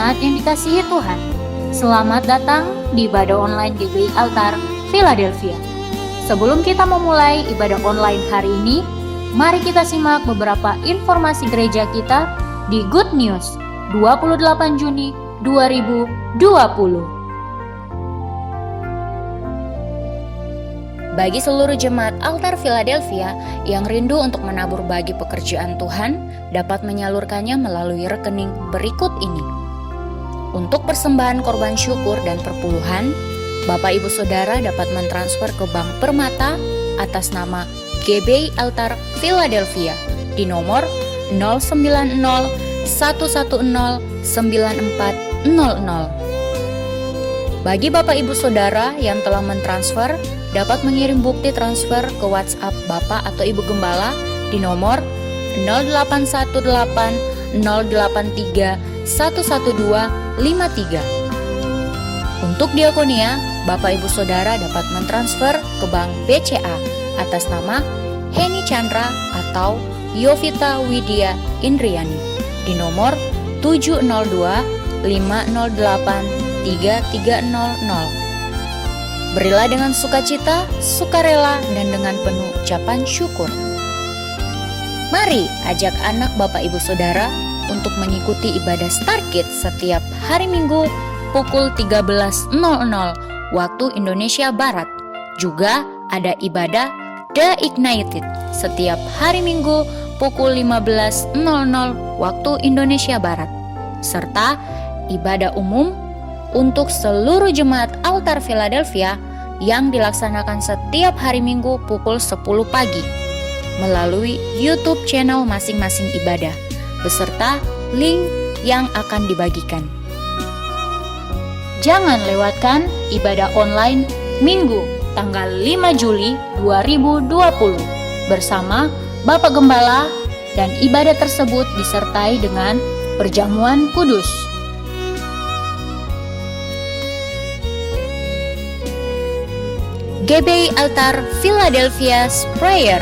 jemaat yang dikasihi Tuhan, selamat datang di ibadah online GBI Altar Philadelphia. Sebelum kita memulai ibadah online hari ini, mari kita simak beberapa informasi gereja kita di Good News 28 Juni 2020. Bagi seluruh jemaat Altar Philadelphia yang rindu untuk menabur bagi pekerjaan Tuhan, dapat menyalurkannya melalui rekening berikut ini. Untuk persembahan korban syukur dan perpuluhan, Bapak Ibu Saudara dapat mentransfer ke Bank Permata atas nama GBI Altar Philadelphia di nomor 090 110 9400. Bagi Bapak Ibu Saudara yang telah mentransfer, dapat mengirim bukti transfer ke WhatsApp Bapak atau Ibu Gembala di nomor 0818 083 11253. Untuk diakonia, Bapak Ibu Saudara dapat mentransfer ke Bank BCA atas nama Heni Chandra atau Yovita Widya Indriani di nomor 702 508 3300. Berilah dengan sukacita, sukarela, dan dengan penuh ucapan syukur. Mari ajak anak Bapak Ibu Saudara untuk mengikuti ibadah Star Kids setiap hari Minggu pukul 13.00 waktu Indonesia Barat. Juga ada ibadah The Ignited setiap hari Minggu pukul 15.00 waktu Indonesia Barat. Serta ibadah umum untuk seluruh jemaat Altar Philadelphia yang dilaksanakan setiap hari Minggu pukul 10 pagi melalui YouTube channel masing-masing ibadah beserta link yang akan dibagikan. Jangan lewatkan ibadah online Minggu tanggal 5 Juli 2020 bersama Bapak Gembala, dan ibadah tersebut disertai dengan perjamuan kudus. GBI Altar Philadelphia's Prayer.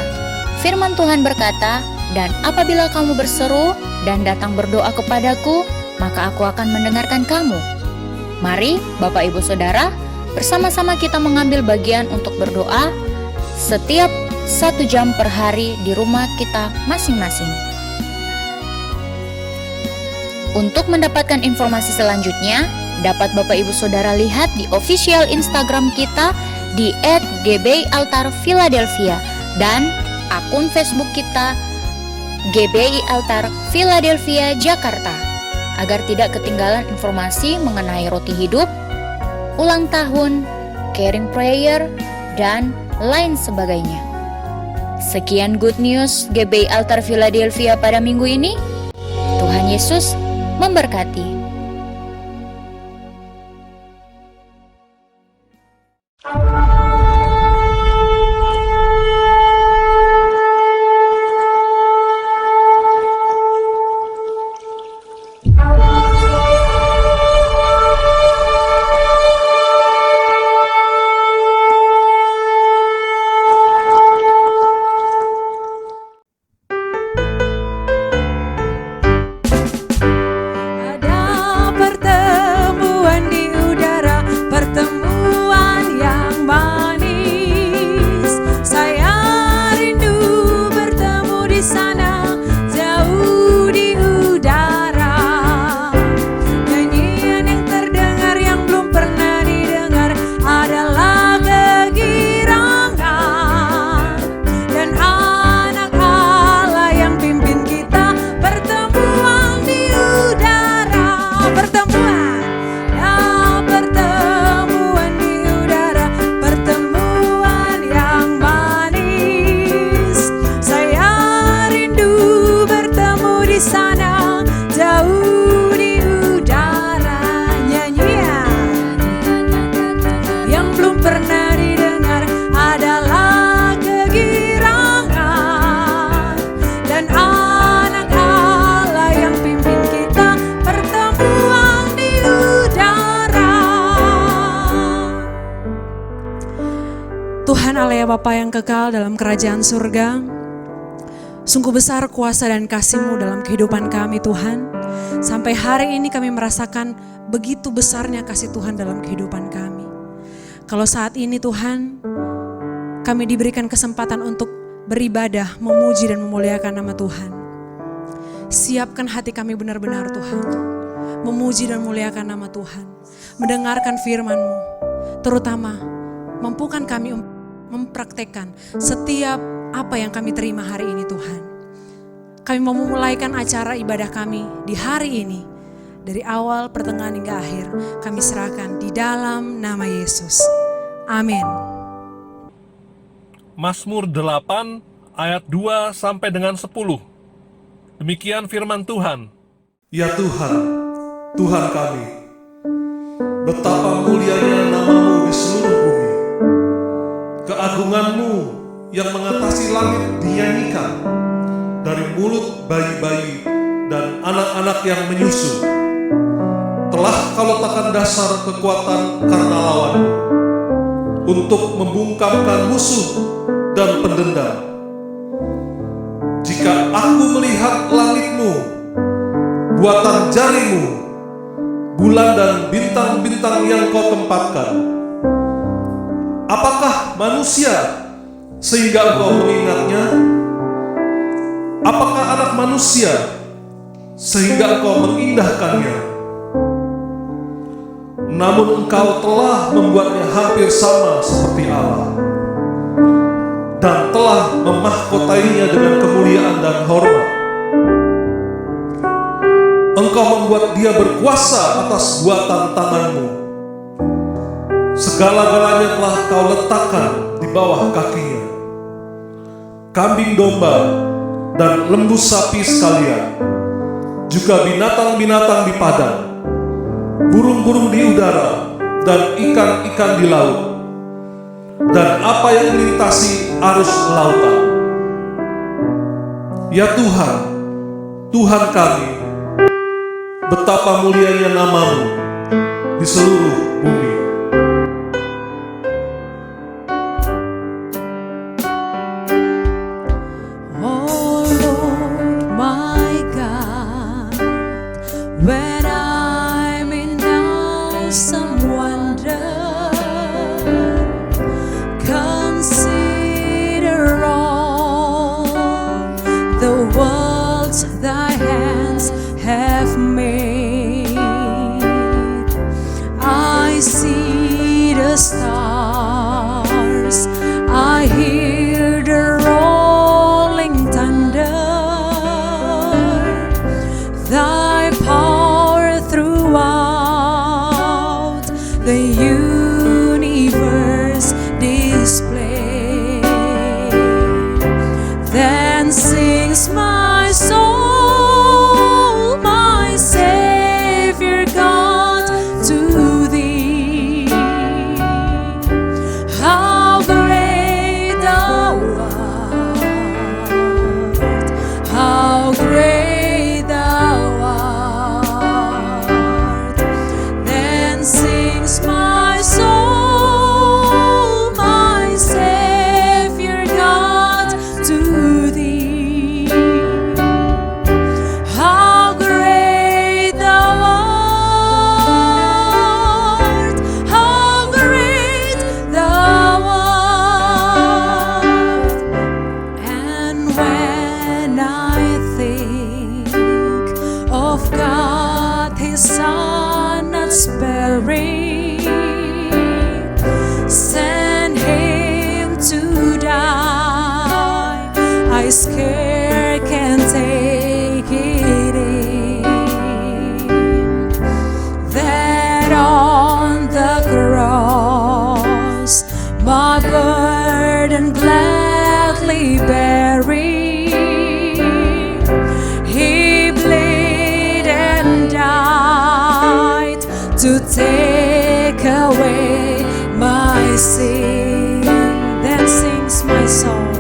Firman Tuhan berkata, "Dan apabila kamu berseru dan datang berdoa kepadaku, maka aku akan mendengarkan kamu." Mari Bapak Ibu Saudara, bersama-sama kita mengambil bagian untuk berdoa setiap 1 jam per hari di rumah kita masing-masing. Untuk mendapatkan informasi selanjutnya, dapat Bapak Ibu Saudara lihat di official Instagram kita di @GBI-Altar-Philadelphia dan akun Facebook kita GBI Altar Philadelphia Jakarta, agar tidak ketinggalan informasi mengenai roti hidup, ulang tahun, caring prayer, dan lain sebagainya. Sekian Good News GBI Altar Philadelphia pada minggu ini. Tuhan Yesus memberkati. Tuhan Allah ya Bapa yang kekal dalam kerajaan surga, Sungguh besar kuasa dan kasih-Mu dalam kehidupan kami Tuhan. Sampai hari ini kami merasakan begitu besarnya kasih Tuhan dalam kehidupan kami. Kalau saat ini Tuhan, kami diberikan kesempatan untuk beribadah, memuji dan memuliakan nama Tuhan. Siapkan hati kami benar-benar Tuhan, memuji dan memuliakan nama Tuhan, mendengarkan firman-Mu, terutama mampukan kami mempraktekkan setiap apa yang kami terima hari ini Tuhan. Kami mau memulaikan acara ibadah kami di hari ini. Dari awal, pertengahan hingga akhir. Kami serahkan di dalam nama Yesus. Amin. Mazmur 8 ayat 2 sampai dengan 10. Demikian firman Tuhan. Ya Tuhan, Tuhan kami, betapa mulianya nama-Mu di seluruh bumi. Keagungan-Mu yang mengatasi langit dinyanyikan dari mulut bayi-bayi dan anak-anak yang menyusu. Telah Kau letakkan dasar kekuatan karena lawan-Mu untuk membungkamkan musuh dan pendendam. Jika aku melihat langit-Mu, buatan jari-Mu, bulan dan bintang-bintang yang Kau tempatkan, apakah manusia sehingga Engkau mengingatnya? Apakah anak manusia sehingga Engkau mengindahkannya? Namun Engkau telah membuatnya hampir sama seperti Allah dan telah memahkotainya dengan kemuliaan dan hormat. Engkau membuat dia berkuasa atas buatan tangan-Mu. Segala-galanya telah Kau letakkan di bawah kakinya. Kambing domba dan lembu sapi sekalian, juga binatang-binatang di padang, burung-burung di udara, dan ikan-ikan di laut, dan apa yang melintasi arus lautan. Ya Tuhan, Tuhan kami, betapa mulianya nama-Mu di seluruh bumi. When I'm in awesome wonder, consider all the worlds Thy hands have made. I see the stars, I hear the rolling thunder. Thy power throughout the universe display. Then sings my soul, my Savior God, to Thee. How great Thou art, how great Thou art. Then sings my soul, my Savior God, to Thee. How great Thou art, how great Thou art. And when I think of God, His Son not sparing, send Him to die, I scarce can take it in. That on the cross my burden gladly bearing, He bled and died to take away my sin. Then sings my soul,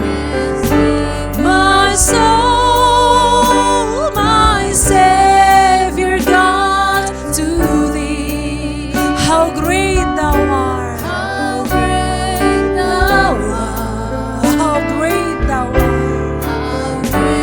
my soul, my Savior God, to Thee. How great Thou art, how great Thou art, how great Thou art, how great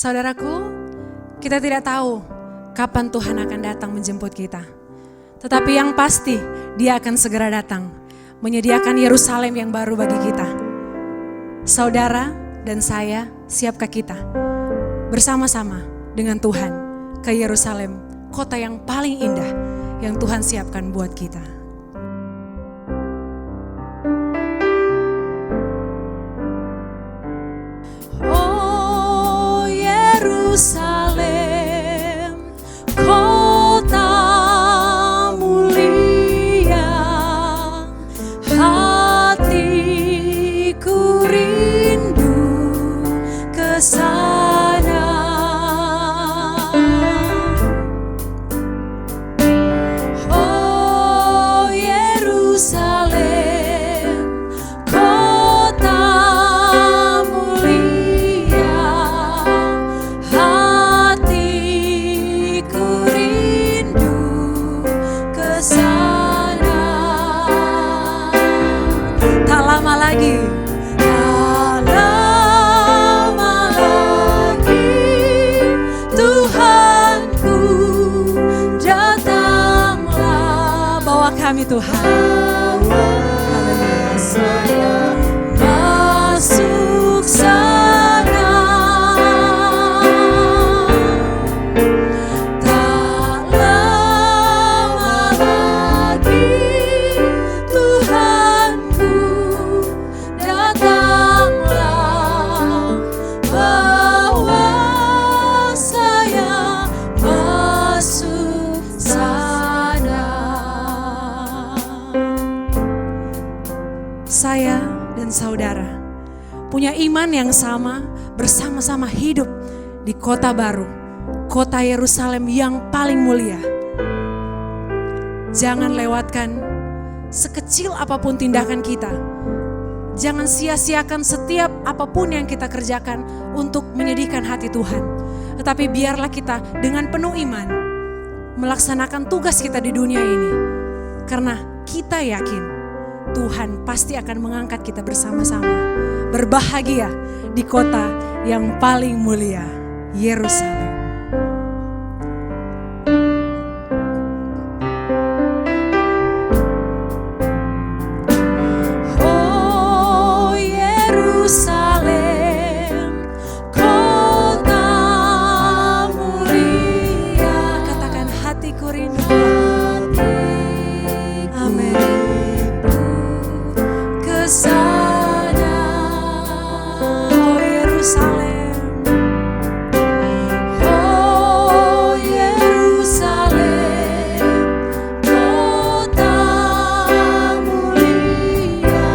Saudaraku, kita tidak tahu kapan Tuhan akan datang menjemput kita. Tetapi yang pasti, Dia akan segera datang, menyediakan Yerusalem yang baru bagi kita. Saudara dan saya, siapkah kita bersama-sama dengan Tuhan ke Yerusalem, kota yang paling indah yang Tuhan siapkan buat kita. Oh Yerusalem, kota mulia, hatiku rindu ke sana. Oh Yerusalem, kota mulia, hatiku rindu ke sana. Tak lama lagi, tak lama lagi, Tuhanku datanglah. Bawa kami Tuhan, haleluya, saya masuk sana. Tak lama lagi, Tuhanku datanglah. Bawa saya masuk sana. Saya dan saudara punya iman yang sama, bersama-sama hidup di kota baru, kota Yerusalem yang paling mulia. Jangan lewatkan sekecil apapun tindakan kita. Jangan sia-siakan setiap apapun yang kita kerjakan untuk menyedihkan hati Tuhan. Tetapi biarlah kita dengan penuh iman melaksanakan tugas kita di dunia ini. Karena kita yakin Tuhan pasti akan mengangkat kita bersama-sama. Berbahagia di kota yang paling mulia, Yerusalem. Oh Yerusalem, kota mulia. Katakan hatiku rindu. Amin. Ke sana. Oh Yerusalem. Oh Yerusalem, kota mulia,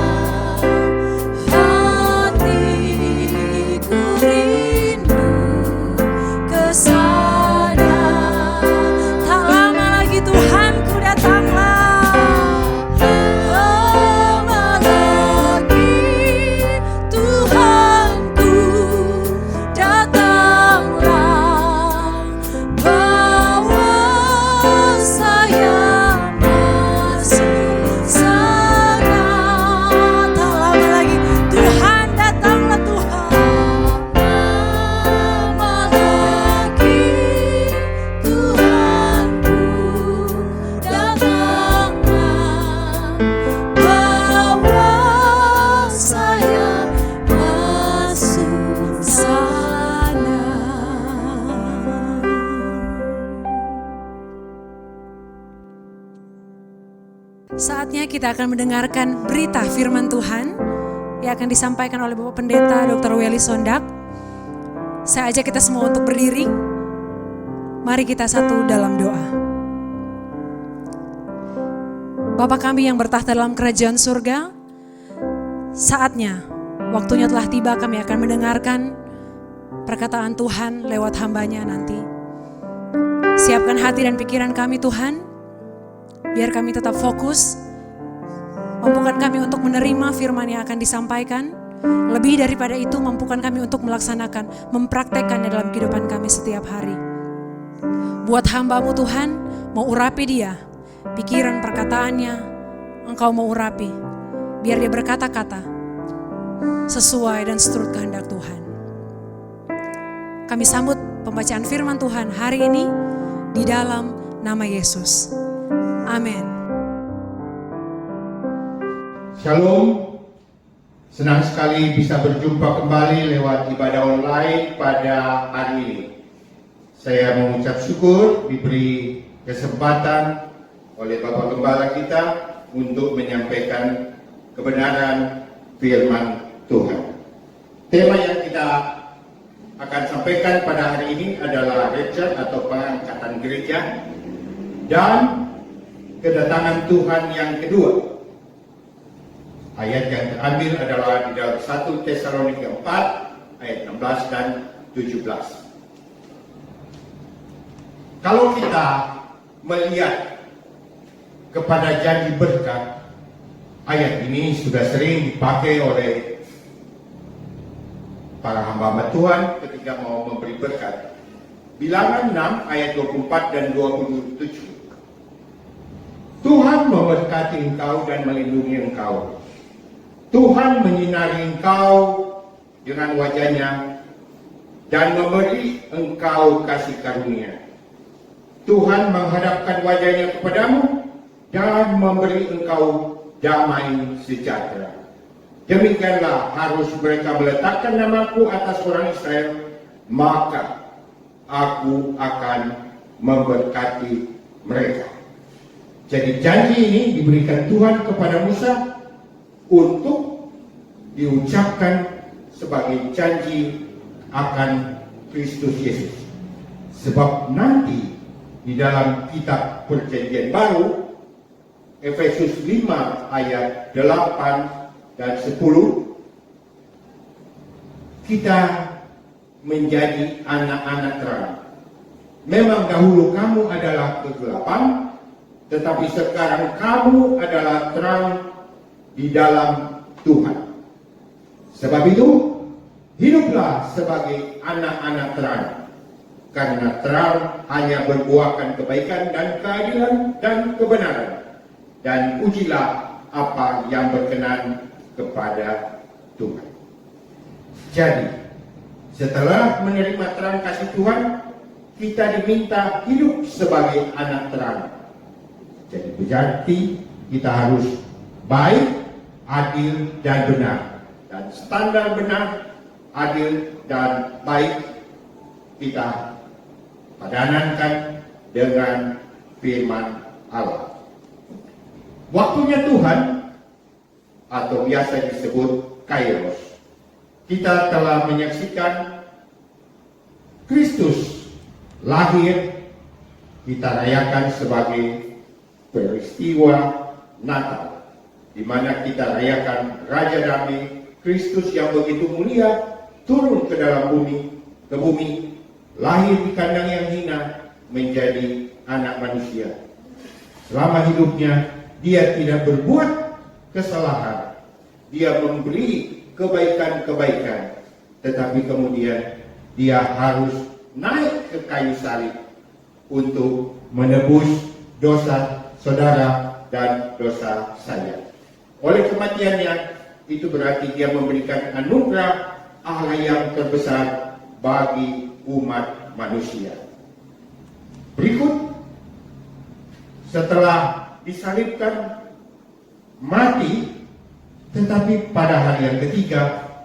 hatiku rindu ke sana. Tak lama lagi Tuhanku datanglah. Lama lagi Tuhanku datanglah. Bawa saya masuk sana. Tak lama lagi Tuhan datanglah Tuhan. Lama lagi Tuhanku datanglah. Bawa saya masuk sana. Saatnya kita akan mendengarkan berita firman Tuhan yang akan disampaikan oleh Bapak Pendeta Dr. Welly Sondak. Saya ajak kita semua untuk berdiri. Mari kita satu dalam doa. Bapa kami yang bertahta dalam kerajaan surga, saatnya, waktunya telah tiba, kami akan mendengarkan perkataan Tuhan lewat hambanya nanti. Siapkan hati dan pikiran kami Tuhan, biar kami tetap fokus. Mampukan kami untuk menerima firman yang akan disampaikan. Lebih daripada itu, mampukan kami untuk melaksanakan, mempraktekkannya dalam kehidupan kami setiap hari. Buat hamba-Mu Tuhan, mau urapi dia, pikiran perkataannya, Engkau mau urapi, biar dia berkata-kata sesuai dan seturut kehendak Tuhan. kami sambut pembacaan firman Tuhan hari ini di dalam nama Yesus. Amin. Shalom, senang sekali bisa berjumpa kembali lewat ibadah online pada hari ini. Saya mengucap syukur diberi kesempatan oleh Bapak Gembala kita untuk menyampaikan kebenaran firman Tuhan. Tema yang kita akan sampaikan pada hari ini adalah rapture atau pengangkatan gereja dan kedatangan Tuhan yang kedua. Ayat yang terambil adalah di dalam 1 Tesalonika 4 ayat 16 dan 17. Kalau kita melihat kepada janji berkat, ayat ini sudah sering dipakai oleh para hamba Tuhan ketika mau memberi berkat. Bilangan 6 ayat 24 dan 27. Tuhan memberkati engkau dan melindungi engkau. Tuhan menyinari engkau dengan wajahnya dan memberi engkau kasih karunia. Tuhan menghadapkan wajahnya kepadamu dan memberi engkau damai sejahtera. Demikianlah harus mereka meletakkan namaku atas orang Israel, maka aku akan memberkati mereka. Jadi janji ini diberikan Tuhan kepada Musa untuk diucapkan sebagai janji akan Kristus Yesus. Sebab nanti di dalam kitab Perjanjian Baru, Efesus 5 ayat 8 dan 10, kita menjadi anak-anak terang. Memang dahulu kamu adalah kegelapan, tetapi sekarang kamu adalah terang di dalam Tuhan. Sebab itu, hiduplah sebagai anak-anak terang. Karena terang hanya berbuahkan kebaikan dan keadilan dan kebenaran. Dan ujilah apa yang berkenan kepada Tuhan. Jadi, setelah menerima terang kasih Tuhan, kita diminta hidup sebagai anak terang. Jadi berarti kita harus baik, adil, dan benar. Dan standar benar, adil, dan baik kita padanankan dengan firman Allah. Waktunya Tuhan, atau biasa disebut Kairos, kita telah menyaksikan Kristus lahir, kita rayakan sebagai peristiwa Natal, di mana kita rayakan Raja Damai, Kristus yang begitu mulia, turun ke dalam bumi, lahir di kandang yang hina, menjadi anak manusia. Selama hidupnya, dia tidak berbuat kesalahan. Dia memberi kebaikan-kebaikan. Tetapi kemudian, dia harus naik ke kayu salib untuk menebus dosa saudara dan dosa saya. Oleh kematiannya, itu berarti dia memberikan anugerah Allah yang terbesar bagi umat manusia. Berikut, setelah disalibkan, mati, tetapi pada hari yang ketiga,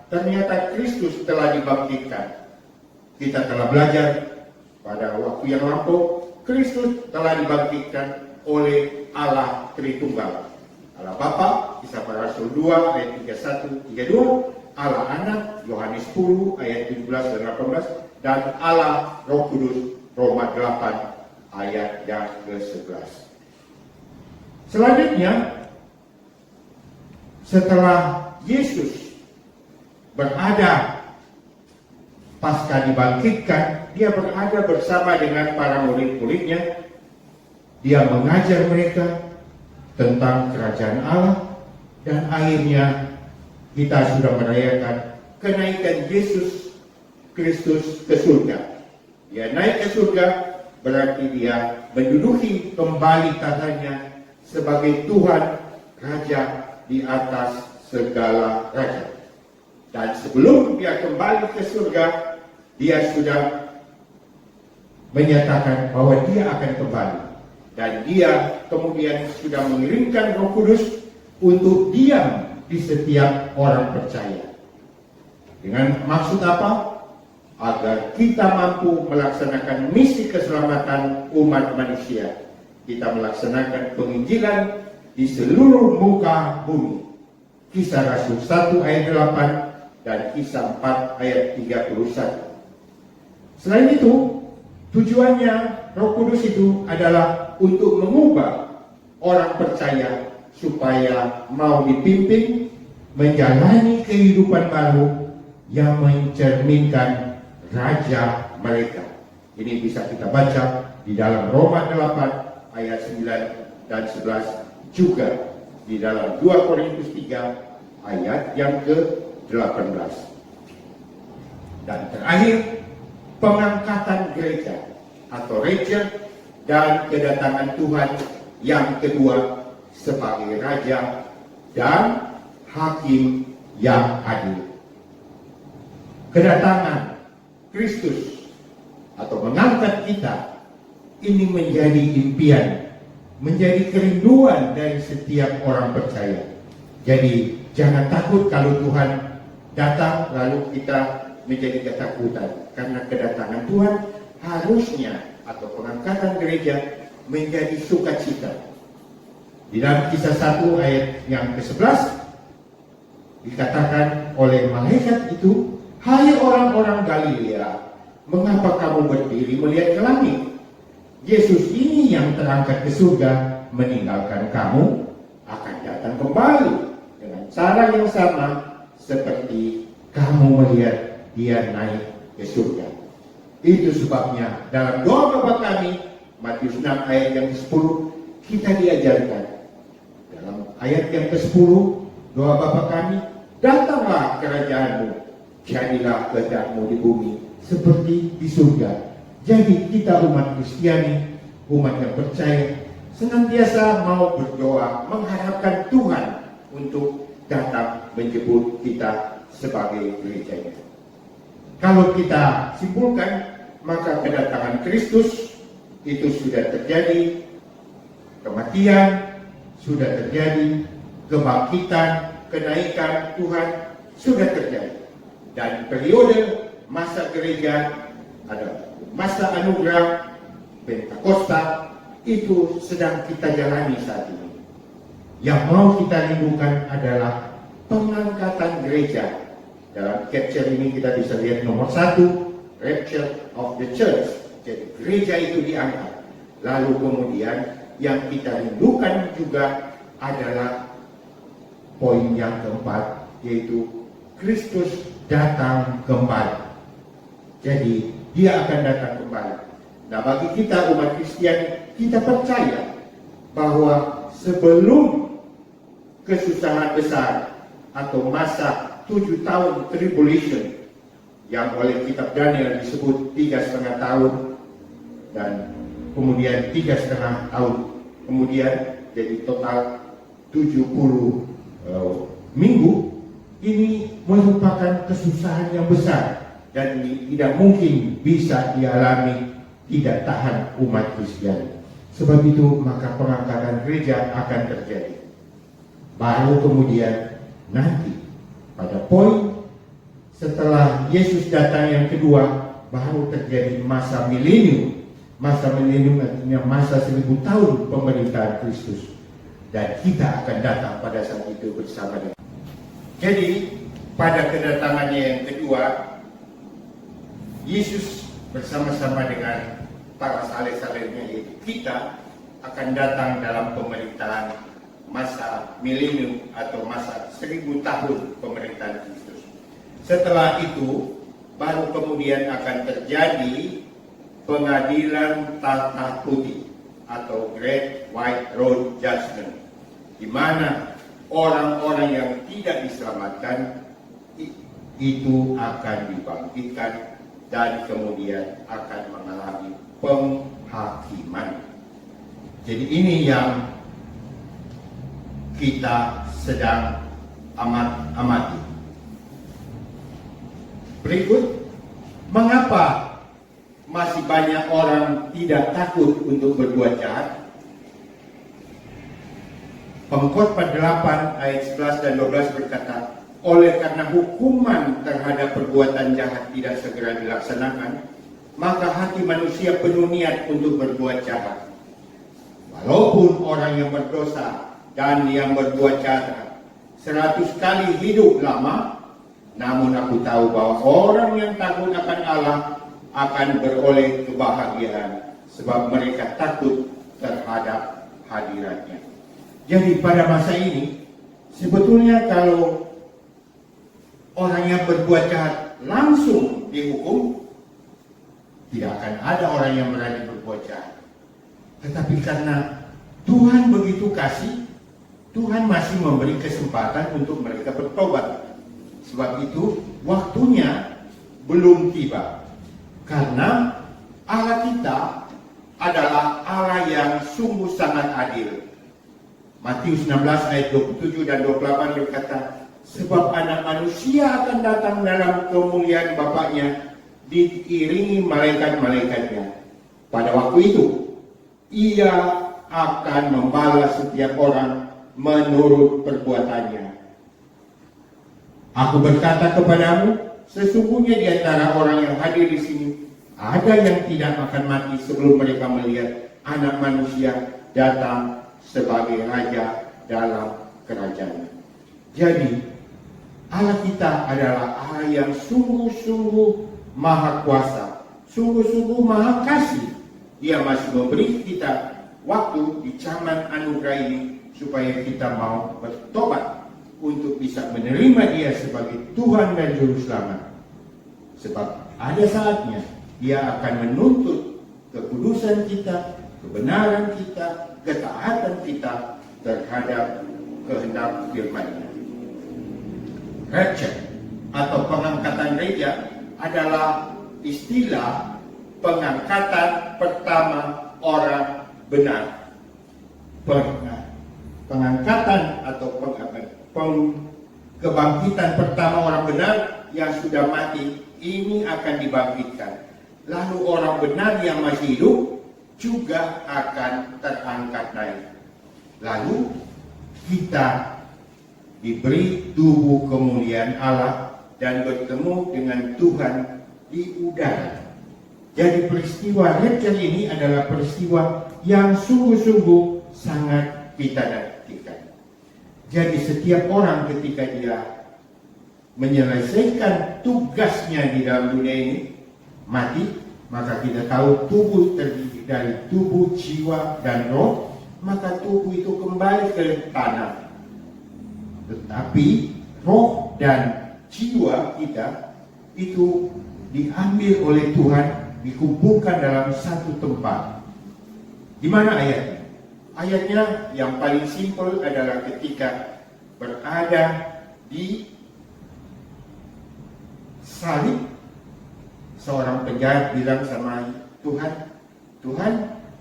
ternyata Kristus telah dibangkitkan. Kita telah belajar pada waktu yang lampau, Kristus telah dibangkitkan oleh Allah Tritunggal. Allah Bapa, Kisah Para Rasul 2 ayat 31-32, Allah Anak, Yohanes 10 ayat 17 dan 18, dan Allah Roh Kudus, Roma 8 ayat yang ke-11. Selanjutnya, setelah Yesus berada pasca dibangkitkan, dia berada bersama dengan para murid-muridnya. Dia mengajar mereka tentang kerajaan Allah, dan akhirnya kita sudah merayakan kenaikan Yesus Kristus ke surga. Dia naik ke surga, berarti dia menduduki kembali tahtanya sebagai Tuhan Raja di atas segala raja. Dan sebelum dia kembali ke surga, Dia sudah menyatakan bahwa dia akan kembali. Dan dia kemudian sudah mengirimkan Roh Kudus untuk diam di setiap orang percaya. Dengan maksud apa? Agar kita mampu melaksanakan misi keselamatan umat manusia. Kita melaksanakan penginjilan di seluruh muka bumi. Kisah Rasul 1 ayat 8 dan Kisah 4 ayat 31. Selain itu, tujuannya Roh Kudus itu adalah untuk mengubah orang percaya supaya mau dipimpin menjalani kehidupan baru yang mencerminkan Raja mereka. Ini bisa kita baca di dalam Roma 8 ayat 9 dan 11, juga di dalam 2 Korintus 3 ayat yang ke-18. Dan terakhir, pengangkatan gereja atau rapture dan kedatangan Tuhan yang kedua sebagai Raja dan Hakim yang adil. Kedatangan Kristus atau mengangkat kita ini menjadi impian, menjadi kerinduan dari setiap orang percaya. Jadi jangan takut kalau Tuhan datang lalu kita menjadi ketakutan, karena kedatangan Tuhan harusnya atau pengangkatan gereja menjadi sukacita. Di dalam Kisah 1 ayat yang ke-11 dikatakan oleh malaikat itu, "Hai orang-orang Galilea, mengapa kamu berdiri melihat ke langit? Yesus ini yang terangkat ke surga meninggalkan kamu akan datang kembali dengan cara yang sama seperti kamu melihat dia naik ke surga." Itu sebabnya dalam doa Bapa kami, Matius 6 ayat yang ke-10, kita diajarkan dalam ayat yang ke-10, doa Bapa kami, "Datanglah kerajaanmu, jadilah kehendakmu di bumi seperti di surga." Jadi kita umat Kristiani, umat yang percaya, senantiasa mau berdoa mengharapkan Tuhan untuk datang menjemput kita sebagai gerejanya. Kalau kita simpulkan, maka kedatangan Kristus itu sudah terjadi, kematian sudah terjadi, kebangkitan, kenaikan Tuhan sudah terjadi. Dan periode masa gereja ada masa anugerah Pentakosta itu sedang kita jalani saat ini. Yang mau kita rindukan adalah pengangkatan gereja. Dalam capture ini kita bisa lihat nomor 1, rapture of the church. Jadi gereja itu diangkat. Lalu kemudian yang kita rindukan juga adalah poin yang keempat, yaitu Kristus datang kembali. Jadi dia akan datang kembali. Nah, bagi kita umat Kristiani, kita percaya bahwa sebelum kesusahan besar atau masa 7 tahun tribulation yang oleh kitab Daniel disebut 3,5 tahun dan kemudian 3,5 tahun kemudian, jadi total 70 minggu, ini merupakan kesusahan yang besar dan tidak mungkin bisa dialami tidak tahan umat Kristiani. Sebab itu maka pengangkatan gereja akan terjadi. Baru kemudian nanti pada poin setelah Yesus datang yang kedua, baru terjadi masa milenium. Masa milenium artinya masa 1000 tahun pemerintahan Kristus. Dan kita akan datang pada saat itu bersama dengan. Jadi pada kedatangannya yang kedua, Yesus bersama-sama dengan para saleh-salehnya, yaitu kita, akan datang dalam pemerintahan masa milenium atau masa 1000 tahun pemerintahan Kristus. Setelah itu baru kemudian akan terjadi pengadilan tata putih atau Great White Road Judgment, di mana orang-orang yang tidak diselamatkan itu akan dibangkitkan dan kemudian akan mengalami penghakiman. Jadi ini yang kita sedang amati. Berikut Mengapa masih banyak orang tidak takut untuk berbuat jahat? Pengkhotbah 8 ayat 11 dan 12 berkata, oleh karena hukuman terhadap perbuatan jahat tidak segera dilaksanakan, maka hati manusia penuh niat untuk berbuat jahat. Walaupun orang yang berdosa dan yang berbuat jahat 100 kali hidup lama, namun aku tahu bahwa orang yang takut akan Allah akan beroleh kebahagiaan, sebab mereka takut terhadap hadiratnya. Jadi pada masa ini, sebetulnya kalau orang yang berbuat jahat langsung dihukum, tidak akan ada orang yang berani berbuat jahat. Tetapi karena Tuhan begitu kasih, Tuhan masih memberi kesempatan untuk mereka bertobat. Sebab itu waktunya belum tiba. Karena Allah kita adalah Allah yang sungguh sangat adil. Matius 16 ayat 27 dan 28 berkata, sebab anak manusia akan datang dalam kemuliaan Bapaknya diiringi malaikat-malaikatnya. Pada waktu itu, ia akan membalas setiap orang menurut perbuatannya. Aku berkata kepadamu, sesungguhnya di antara orang yang hadir di sini, ada yang tidak akan mati sebelum mereka melihat Anak Manusia datang sebagai Raja dalam kerajaan. Jadi, Allah kita adalah Allah yang sungguh-sungguh Maha Kuasa, sungguh-sungguh Maha Kasih. Dia masih memberi kita waktu di zaman anugerah ini supaya kita mau bertobat untuk bisa menerima Dia sebagai Tuhan dan Juru Selamat. Sebab ada saatnya Dia akan menuntut kekudusan kita, kebenaran kita, ketaatan kita terhadap kehendak firman-Nya. Rapture atau pengangkatan gereja adalah istilah pengangkatan pertama orang benar. Pengangkatan atau kebangkitan pertama orang benar yang sudah mati ini akan dibangkitkan. Lalu orang benar yang masih hidup juga akan terangkat naik. Lalu kita diberi tubuh kemuliaan Allah dan bertemu dengan Tuhan di udara. Jadi peristiwa rapture ini adalah peristiwa yang sungguh-sungguh sangat kita nantikan. Jadi setiap orang ketika dia menyelesaikan tugasnya di dalam dunia ini, mati, maka kita tahu tubuh terdiri dari tubuh, jiwa, dan roh, maka tubuh itu kembali ke tanah. Tetapi roh dan jiwa kita itu diambil oleh Tuhan, dikumpulkan dalam satu tempat. Di mana ayatnya? Ayatnya yang paling simpel adalah ketika berada di salib, seorang penjahat bilang sama Tuhan, Tuhan,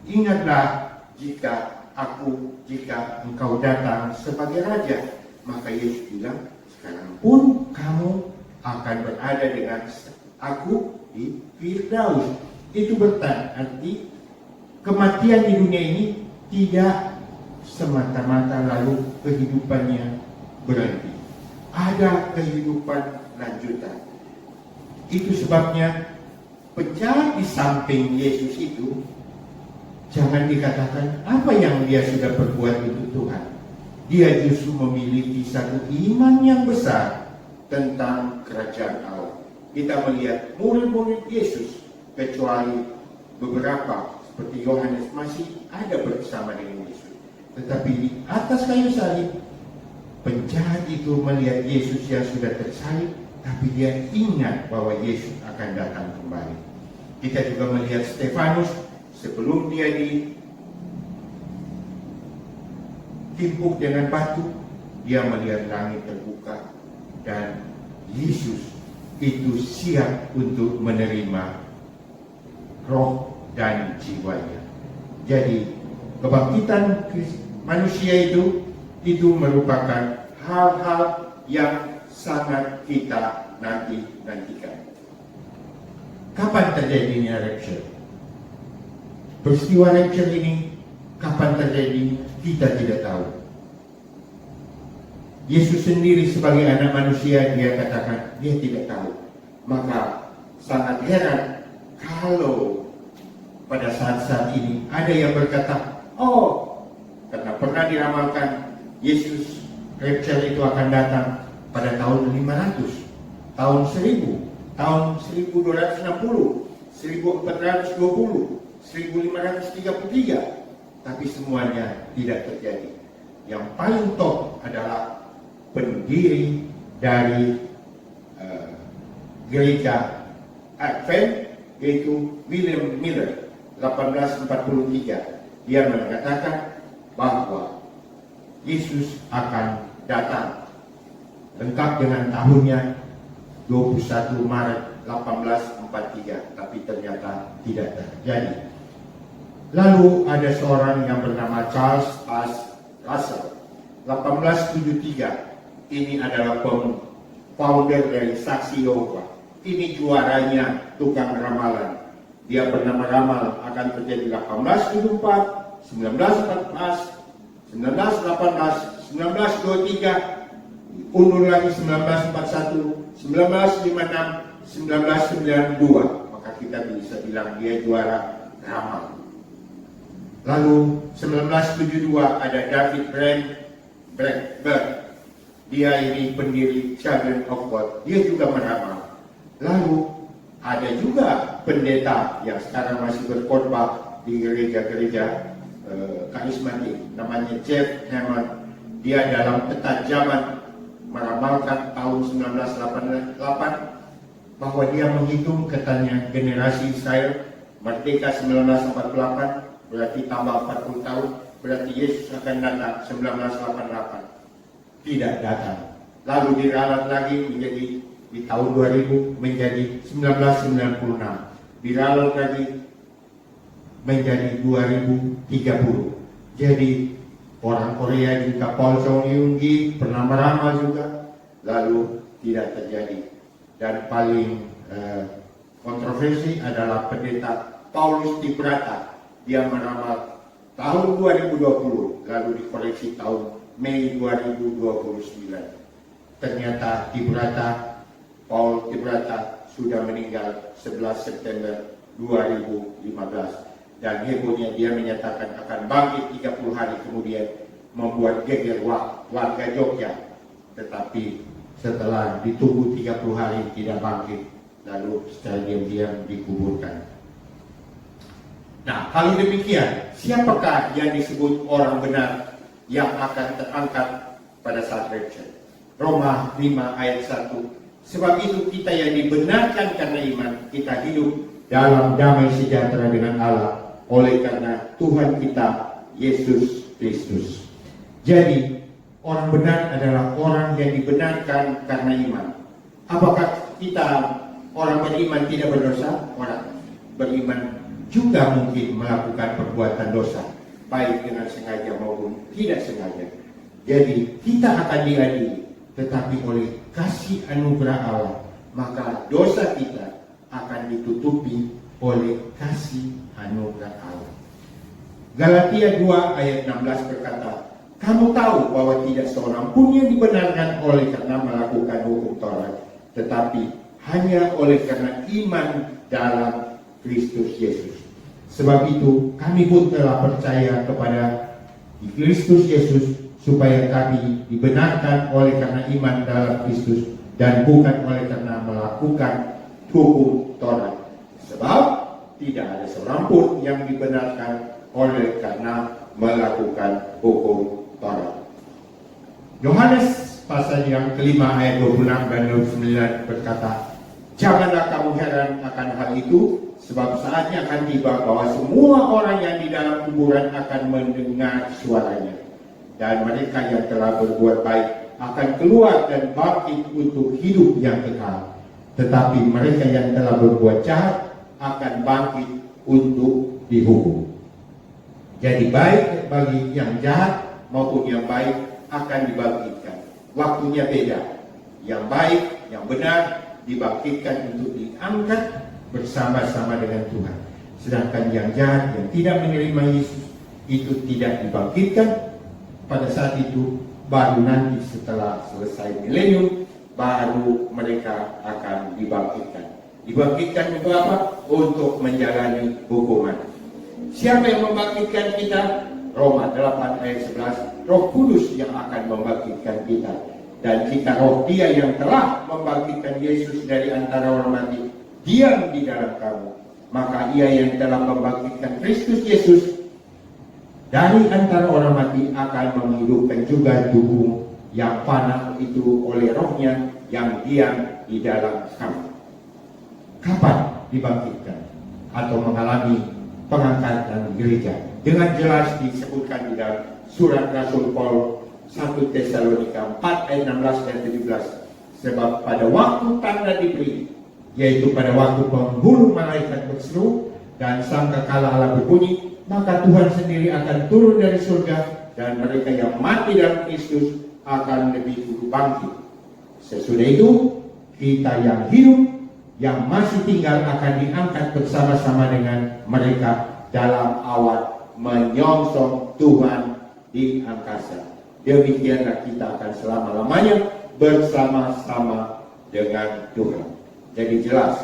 ingatlah jika engkau datang sebagai Raja. Maka Yesus bilang, sekarang pun kamu akan berada dengan aku di Firdaus. Itu berarti kematian di dunia ini tidak semata-mata lalu kehidupannya berhenti. Ada kehidupan lanjutan. Itu sebabnya penjahat di samping Yesus itu jangan dikatakan apa yang dia sudah perbuat untuk Tuhan. Dia justru memiliki satu iman yang besar tentang kerajaan Allah. Kita melihat murid-murid Yesus, kecuali beberapa seperti Yohanes masih ada bersama dengan Yesus. Tetapi di atas kayu salib, penjahat itu melihat Yesus yang sudah tersalib, tapi dia ingat bahwa Yesus akan datang kembali. Kita juga melihat Stefanus sebelum dia ditimpuk dengan batu, dia melihat langit terbuka dan Yesus itu siap untuk menerima roh dan jiwanya. Jadi kebangkitan manusia itu merupakan hal-hal yang sangat kita nantikan. kapan terjadinya rapture? Peristiwa rapture ini kapan terjadi? Kita tidak tahu. Yesus sendiri sebagai anak manusia, dia katakan dia tidak tahu. Maka sangat heran kalau pada saat-saat ini ada yang berkata, oh, karena pernah diramalkan Yesus rapture itu akan datang pada tahun 500, tahun 1000, tahun 1260, 1420, 1533, tapi semuanya tidak terjadi. Yang paling top adalah pendiri dari gereja Advent, yaitu William Miller, 1843. Dia mengatakan bahwa Yesus akan datang lengkap dengan tahunnya 21 Maret 1843, tapi ternyata tidak terjadi. Lalu ada seorang yang bernama Charles Russell, 1873. Ini adalah founder dari Saksi Yehova. Ini juaranya tukang ramalan. Dia pernah meramal akan terjadi 1874, 1914, 1918, 1923, undur lagi 1941, 1956, 1992. Maka kita bisa bilang dia juara ramal. Lalu 1972 ada David Berg. Dia ini pendiri Children of God. Dia juga meramal. Lalu ada juga pendeta yang sekarang masih berkhotbah di gereja-gereja karismatik, namanya Jeff Hammond. Dia dalam peta zaman meramalkan tahun 1988 bahwa dia menghitung katanya generasi Israel merdeka 1948, berarti tambah 40 tahun, berarti Yesus akan datang 1988. Tidak datang. Lalu diralat lagi menjadi di tahun 2000 menjadi 1996. Diralat lagi menjadi 2030. Jadi orang Korea juga Paul Chung-Yoon-gi pernah meramal juga, lalu tidak terjadi. Dan paling kontroversi adalah pendeta Paulus Tibrata. Dia meramal tahun 2020, lalu dikoreksi tahun Mei 2029. Ternyata Paul Tibrata sudah meninggal 11 September 2015. Dan hebohnya dia menyatakan akan bangkit 30 hari kemudian, membuat geger warga Jogja. Tetapi setelah ditunggu 30 hari tidak bangkit, lalu secara diam-diam dikuburkan. Nah, kalau demikian, siapakah yang disebut orang benar yang akan terangkat pada saat rapture? Roma 5 ayat 1. Sebab itu kita yang dibenarkan karena iman, kita hidup dalam damai sejahtera dengan Allah oleh karena Tuhan kita Yesus Kristus. Jadi orang benar adalah orang yang dibenarkan karena iman. Apakah kita orang beriman tidak berdosa? Orang beriman juga mungkin melakukan perbuatan dosa, baik dengan sengaja maupun tidak sengaja. Jadi kita akan diadili, tetapi oleh kasih anugerah Allah, maka dosa kita akan ditutupi oleh kasih anugerah Allah. Galatia 2 ayat 16 berkata, kamu tahu bahwa tidak seorang pun yang dibenarkan oleh karena melakukan hukum Taurat, tetapi hanya oleh karena iman dalam Kristus Yesus. Sebab itu kami pun telah percaya kepada Kristus Yesus supaya kami dibenarkan oleh karena iman dalam Kristus dan bukan oleh karena melakukan hukum Taurat. Sebab tidak ada seorang pun yang dibenarkan oleh karena melakukan hukum Taurat. Yohanes pasal yang kelima ayat 26 dan 29 berkata, janganlah kamu heran akan hal itu, sebab saatnya akan tiba bahwa semua orang yang di dalam kuburan akan mendengar suaranya. Dan mereka yang telah berbuat baik akan keluar dan bangkit untuk hidup yang kekal. Tetapi mereka yang telah berbuat jahat akan bangkit untuk dihukum. Jadi baik bagi yang jahat maupun yang baik akan dibangkitkan. Waktunya beda. Yang baik, yang benar dibangkitkan untuk diangkat bersama-sama dengan Tuhan. Sedangkan yang jahat yang tidak menerima Yesus itu tidak dibangkitkan. Pada saat itu baru nanti setelah selesai milenium baru mereka akan dibangkitkan. Dibangkitkan untuk apa? Untuk menjalani hukuman. Siapa yang membangkitkan kita? Roma 8 ayat 11, Roh Kudus yang akan membangkitkan kita. Dan jika roh Dia yang telah membangkitkan Yesus dari antara orang mati diam di dalam kamu, maka Ia yang telah membangkitkan Kristus Yesus dari antara orang mati akan menghidupkan juga tubuh yang fana itu oleh rohnya yang diam di dalam kamu. Kapan dibangkitkan atau mengalami pengangkatan gereja? Dengan jelas disebutkan di dalam surat Rasul Paul 1 Tesalonika 4 ayat 16 dan 17. Sebab pada waktu tanda diberi, yaitu pada waktu penghulu malaikat berseru dan sangkakala Allah berbunyi, maka Tuhan sendiri akan turun dari surga dan mereka yang mati dalam Kristus akan lebih dulu bangkit. Sesudah itu kita yang hidup yang masih tinggal akan diangkat bersama-sama dengan mereka dalam awan menyongsong Tuhan di angkasa. Demikianlah kita akan selama-lamanya bersama-sama dengan Tuhan. Jadi jelas,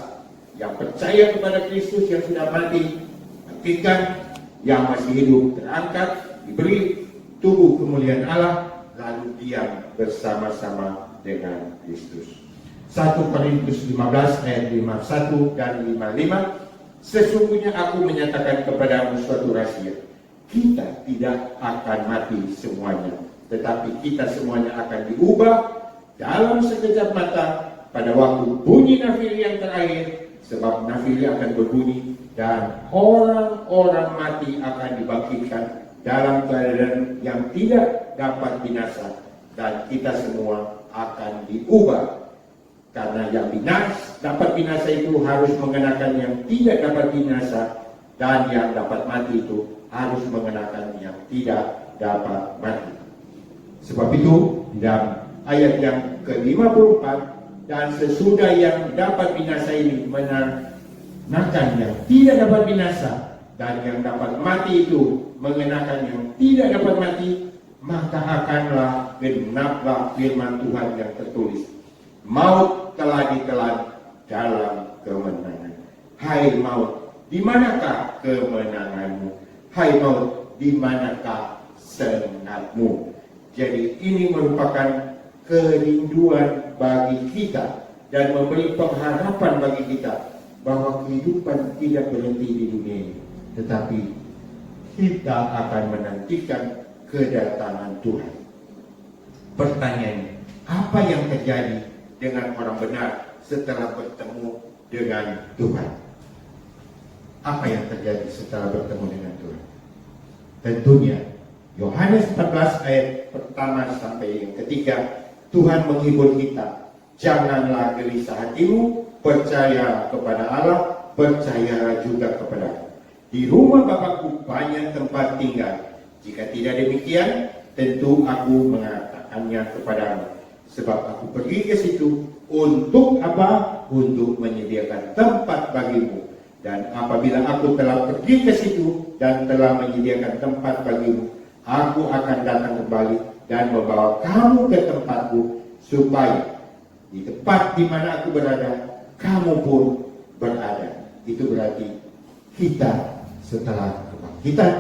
yang percaya kepada Kristus yang sudah mati, bangkitkan, yang masih hidup terangkat, diberi tubuh kemuliaan Allah, lalu diam bersama-sama dengan Kristus. 1 Korintus 15 ayat 51 dan 55. Sesungguhnya aku menyatakan kepadamu suatu rahasia. Kita tidak akan mati semuanya, tetapi kita semuanya akan diubah dalam sekejap mata pada waktu bunyi nafiri yang terakhir. Sebab nafiri akan berbunyi dan orang-orang mati akan dibangkitkan dalam keadaan yang tidak dapat binasa, dan kita semua akan diubah. Karena yang dapat binasa itu harus mengenakan yang tidak dapat binasa, dan yang dapat mati itu harus mengenakan yang tidak dapat mati. Sebab itu dalam ayat yang ke-54, dan sesudah yang dapat binasa ini mengenakan yang tidak dapat binasa, dan yang dapat mati itu mengenakan yang tidak dapat mati, maka akanlah genaplah firman Tuhan yang tertulis, maut telah ditelan dalam kemenangan. Hai maut, di manakah kemenanganmu? Hai maut, di manakah sengatmu? Jadi ini merupakan kerinduan bagi kita dan memberi pengharapan bagi kita bahwa kehidupan tidak berhenti di dunia ini, tetapi kita akan menantikan kedatangan Tuhan. Pertanyaannya, apa yang terjadi dengan orang benar setelah bertemu dengan Tuhan? Apa yang terjadi setelah bertemu dengan Tuhan? Tentunya Yohanes 14 ayat pertama sampai yang ketiga, Tuhan menghibur kita. Janganlah gelisah hatimu, percaya kepada Allah, percayalah juga kepada aku. Di rumah Bapakku banyak tempat tinggal. Jika tidak demikian, tentu aku mengatakannya kepadamu. Sebab aku pergi ke situ untuk apa? Untuk menyediakan tempat bagimu. Dan apabila aku telah pergi ke situ dan telah menyediakan tempat bagimu, aku akan datang kembali dan membawa kamu ke tempatku, supaya di tempat di mana aku berada, kamu pun berada. Itu berarti kita setelah kebangkitan,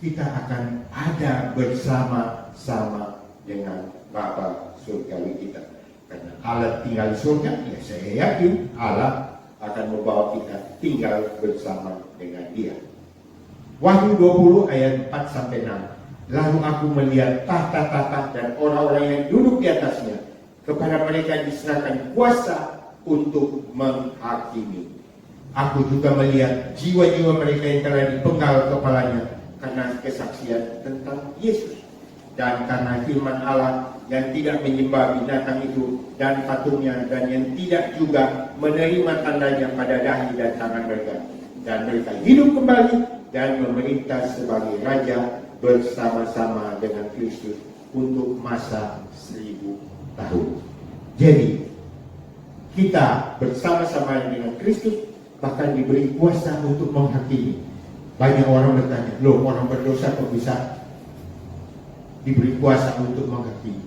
kita akan ada bersama-sama dengan Bapa surgawi kita. Karena Allah tinggal di surga, ya saya yakin Allah akan membawa kita tinggal bersama dengan Dia. Wahyu 20 ayat 4 sampai 6. Lalu aku melihat tahta-tahta dan orang-orang yang duduk di atasnya. Kepada mereka diserahkan kuasa untuk menghakimi. Aku juga melihat jiwa-jiwa mereka yang telah dipenggal kepalanya karena kesaksian tentang Yesus, dan karena firman Allah yang tidak menyembah binatang itu dan patungnya, dan yang tidak juga menerima tandanya pada dahi dan tangan mereka. Dan mereka hidup kembali dan memerintah sebagai raja bersama-sama dengan Kristus untuk masa 1000 tahun. Jadi kita bersama-sama dengan Kristus bahkan diberi kuasa untuk menghakimi. Banyak orang bertanya, loh orang berdosa kok bisa diberi kuasa untuk menghakimi?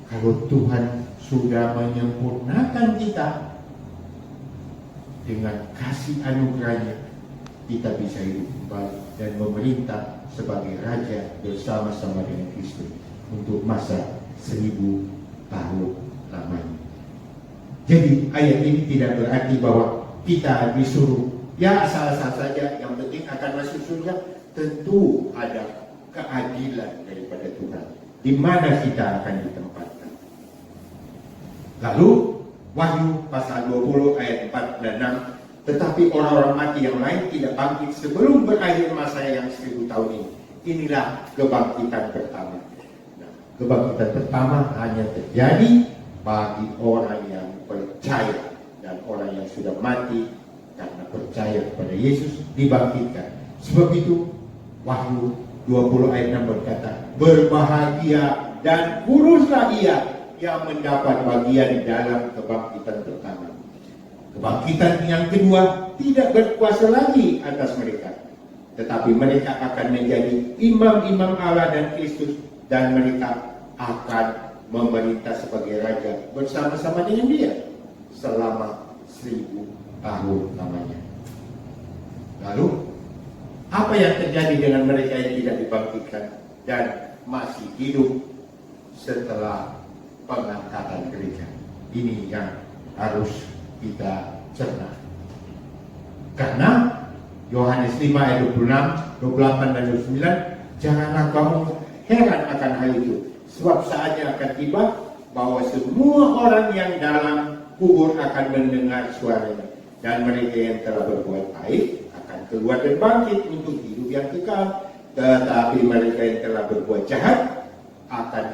Kalau Tuhan sudah menyempurnakan kita dengan kasih anugerahnya, kita bisa hidup kembali dan memerintah sebagai raja bersama-sama dengan Kristus untuk masa 1000 tahun lamanya. Jadi ayat ini tidak berarti bahwa kita disuruh ya asal-asal saja, yang penting akan masuk surga. Tentu ada keadilan daripada Tuhan di mana kita akan ditempatkan. Lalu Wahyu pasal 20 ayat 4 dan 6, tetapi orang-orang mati yang lain tidak bangkit sebelum berakhir masa yang 1000 tahun ini. Inilah kebangkitan pertama. Nah, kebangkitan pertama hanya terjadi bagi orang yang percaya, dan orang yang sudah mati karena percaya kepada Yesus dibangkitkan. Sebab itu Wahyu 20 ayat 6 berkata, berbahagia dan kuruslah ia yang mendapat bagian dalam kebangkitan pertama. Kebangkitan yang kedua tidak berkuasa lagi atas mereka, tetapi mereka akan menjadi imam-imam Allah dan Kristus, dan mereka akan memerintah sebagai raja bersama-sama dengan Dia selama 1000 tahun lamanya. Lalu apa yang terjadi dengan mereka yang tidak dibangkitkan dan masih hidup setelah pengangkatan gereja? Ini yang harus kita cerna. Karena Yohanes 5 ayat 26, 28 dan 29, janganlah kamu heran akan hal itu, sebab saatnya akan tiba bahwa semua orang yang dalam kubur akan mendengar suaranya, dan mereka yang telah berbuat baik akan keluar dan bangkit untuk hidup yang kekal, tetapi mereka yang telah berbuat jahat akan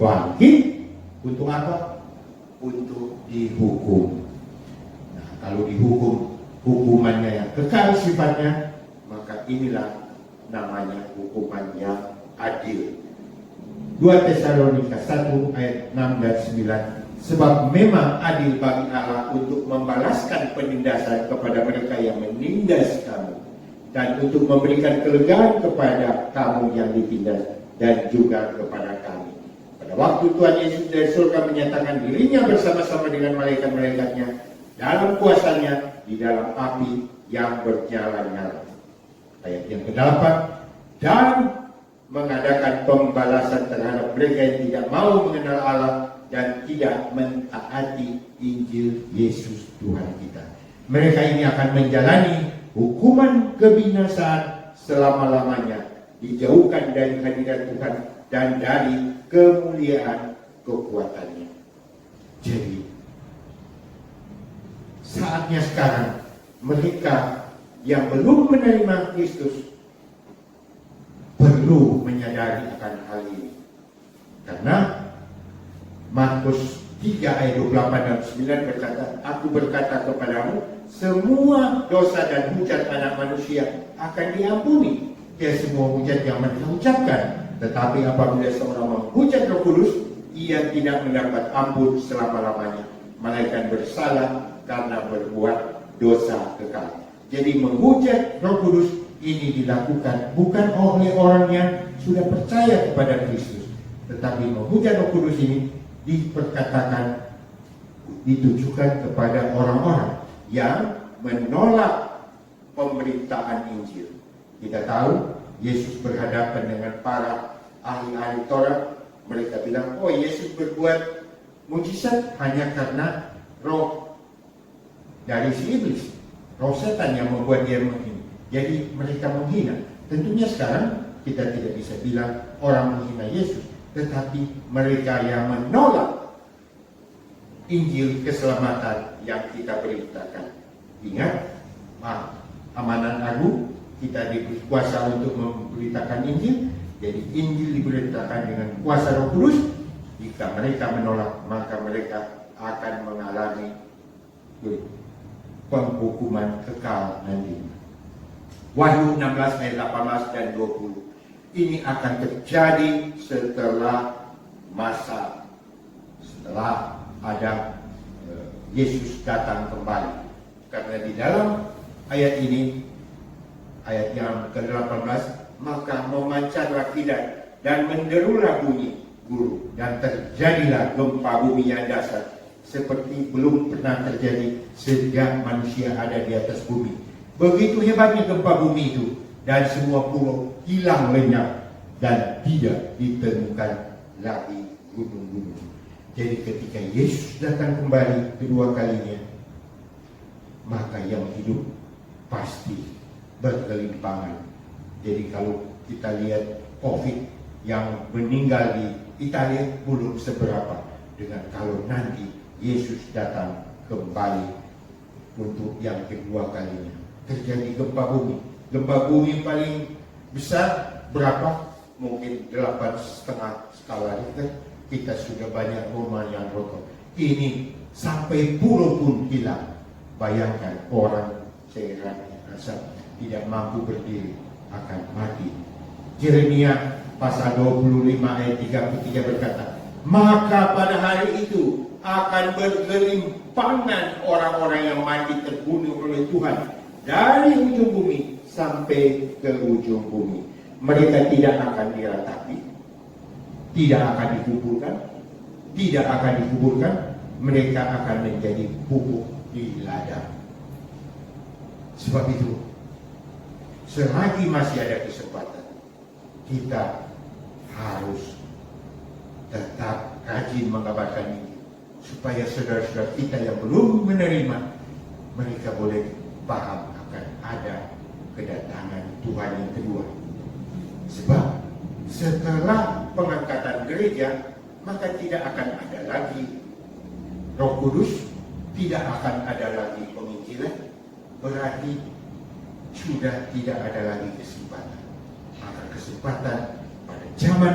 bangkit untuk apa? Untuk dihukum. Nah, kalau dihukum, hukumannya yang kekal sifatnya, maka inilah namanya hukuman yang adil. 2 Tesalonika 1 ayat 6 dan 9, sebab memang adil bagi Allah untuk membalaskan penindasan kepada mereka yang menindas kamu, dan untuk memberikan kelegaan kepada kamu yang ditindas, dan juga kepada kami. Pada waktu Tuhan Yesus dari surga menyatakan dirinya bersama-sama dengan malaikat-malaikatnya dalam kuasanya di dalam api yang bernyala-nyala. Ayat yang ke-8, dan mengadakan pembalasan terhadap mereka yang tidak mau mengenal Allah dan tidak mentaati Injil Yesus Tuhan kita. Mereka ini akan menjalani hukuman kebinasaan selama-lamanya, dijauhkan dari hadirat Tuhan dan dari kemuliaan kekuatannya. Jadi saatnya sekarang mereka yang belum menerima Kristus perlu menyadari akan hal ini. Karena Markus 3 ayat 28 dan 9 berkata, aku berkata kepadamu, semua dosa dan hujat anak manusia akan diampuni. Ya, semua hujat yang mereka ucapkan. Tetapi apabila seorang menghujat Roh Kudus, ia tidak mendapat ampun selama-lamanya, melainkan bersalah karena berbuat dosa kekal. Jadi menghujat Roh Kudus ini dilakukan bukan oleh orang yang sudah percaya kepada Kristus, tetapi menghujat Roh Kudus ini diperkatakan ditujukan kepada orang-orang yang menolak pemberitaan Injil. Kita tahu Yesus berhadapan dengan para ahli-ahli Taurat. Mereka bilang, oh Yesus berbuat mujizat hanya karena roh dari si iblis, roh setan yang membuat dia menghina. Jadi mereka menghina. Tentunya sekarang kita tidak bisa bilang orang menghina Yesus, tetapi mereka yang menolak Injil keselamatan yang kita beritakan. Ingat, amanat agung, kita diberi kuasa untuk memberitakan Injil. Jadi Injil diberitakan dengan kuasa Roh Kudus. Jika mereka menolak, maka mereka akan mengalami penghukuman kekal nanti. Wahyu 16 ayat 18 dan 20. Ini akan terjadi setelah ada Yesus datang kembali. Karena di dalam ayat ini, ayat yang ke-18, maka memancarlah kilat dan menderulah bunyi guru, dan terjadilah gempa bumi yang dahsyat seperti belum pernah terjadi sejak manusia ada di atas bumi. Begitu hebatnya gempa bumi itu, dan semua pulau hilang lenyap dan tidak ditemukan lagi gunung-gunung. Jadi ketika Yesus datang kembali kedua kalinya, maka yang hidup pasti bergelimpangan. Jadi kalau kita lihat COVID yang meninggal di Italia belum seberapa dengan kalau nanti Yesus datang kembali untuk yang kedua kalinya. Terjadi gempa bumi. Gempa bumi paling besar berapa? Mungkin 8,5 skala Richter. Kita sudah banyak rumah yang roboh. Ini sampai pulau pun hilang. Bayangkan orang sehat rasa tidak mampu berdiri akan mati. Yeremia pasal 25 ayat 33 berkata, maka pada hari itu akan bergelimpangan orang-orang yang mati terbunuh oleh Tuhan dari ujung bumi sampai ke ujung bumi. Mereka tidak akan diratapi, tidak akan dikuburkan, mereka akan menjadi pupuk di ladang. Sebab itu, selagi masih ada kesempatan, kita harus tetap rajin mengabarkan ini, supaya saudara-saudara kita yang belum menerima, mereka boleh paham akan ada kedatangan Tuhan yang kedua. Sebab setelah pengangkatan gereja, maka tidak akan ada lagi Roh Kudus, tidak akan ada lagi penginjilan, berarti sudah tidak ada lagi kesempatan. Maka kesempatan pada zaman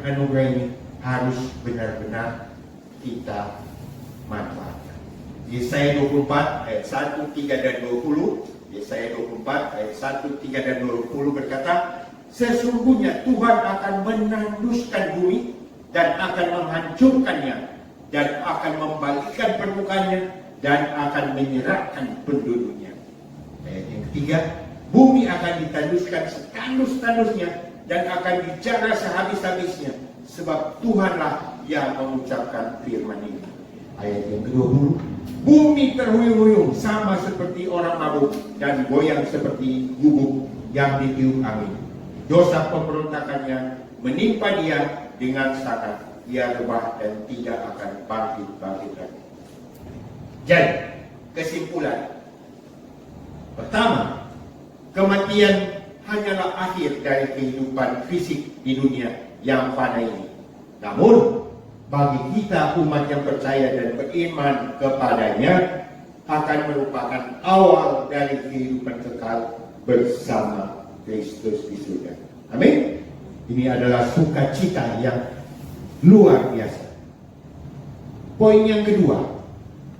anugerah ini harus benar-benar kita manfaatkan. Yesaya 24 ayat 1, 3 dan 20. Yesaya 24 ayat 1, 3 dan 20 berkata, sesungguhnya Tuhan akan menanduskan bumi dan akan menghancurkannya, dan akan membalikkan permukaannya, dan akan menyerahkan penduduknya. Ayat yang ketiga, bumi akan ditanduskan setandus-tandusnya dan akan dijarah sehabis-habisnya, sebab Tuhanlah yang mengucapkan firman ini. Ayat yang ke-20, bumi terhuyung-huyung sama seperti orang mabuk dan goyang seperti gubuk yang ditiup angin. Dosa pemberontakannya menimpa dia dengan sangat, ia rebah dan tidak akan bangkit lagi. Jadi, kesimpulan pertama, kematian hanyalah akhir dari kehidupan fisik di dunia yang fana ini. Namun, bagi kita umat yang percaya dan beriman kepadanya, akan merupakan awal dari kehidupan kekal bersama Kristus di surga. Amin. Ini adalah sukacita yang luar biasa. Poin yang kedua,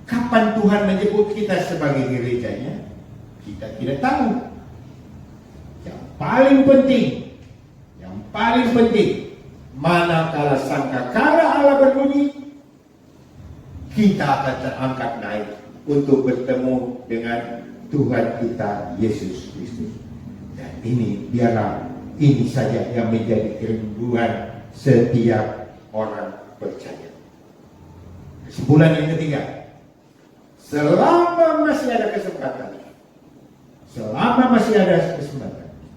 kapan Tuhan menyebut kita sebagai gerejanya? Kita tidak tahu. Yang paling penting, manakala sangkakala Allah berbunyi, kita akan terangkat naik untuk bertemu dengan Tuhan kita Yesus Kristus. Dan ini biarlah ini saja yang menjadi kerinduan setiap orang percaya. Kesimpulan yang ketiga, selama masih ada kesempatan,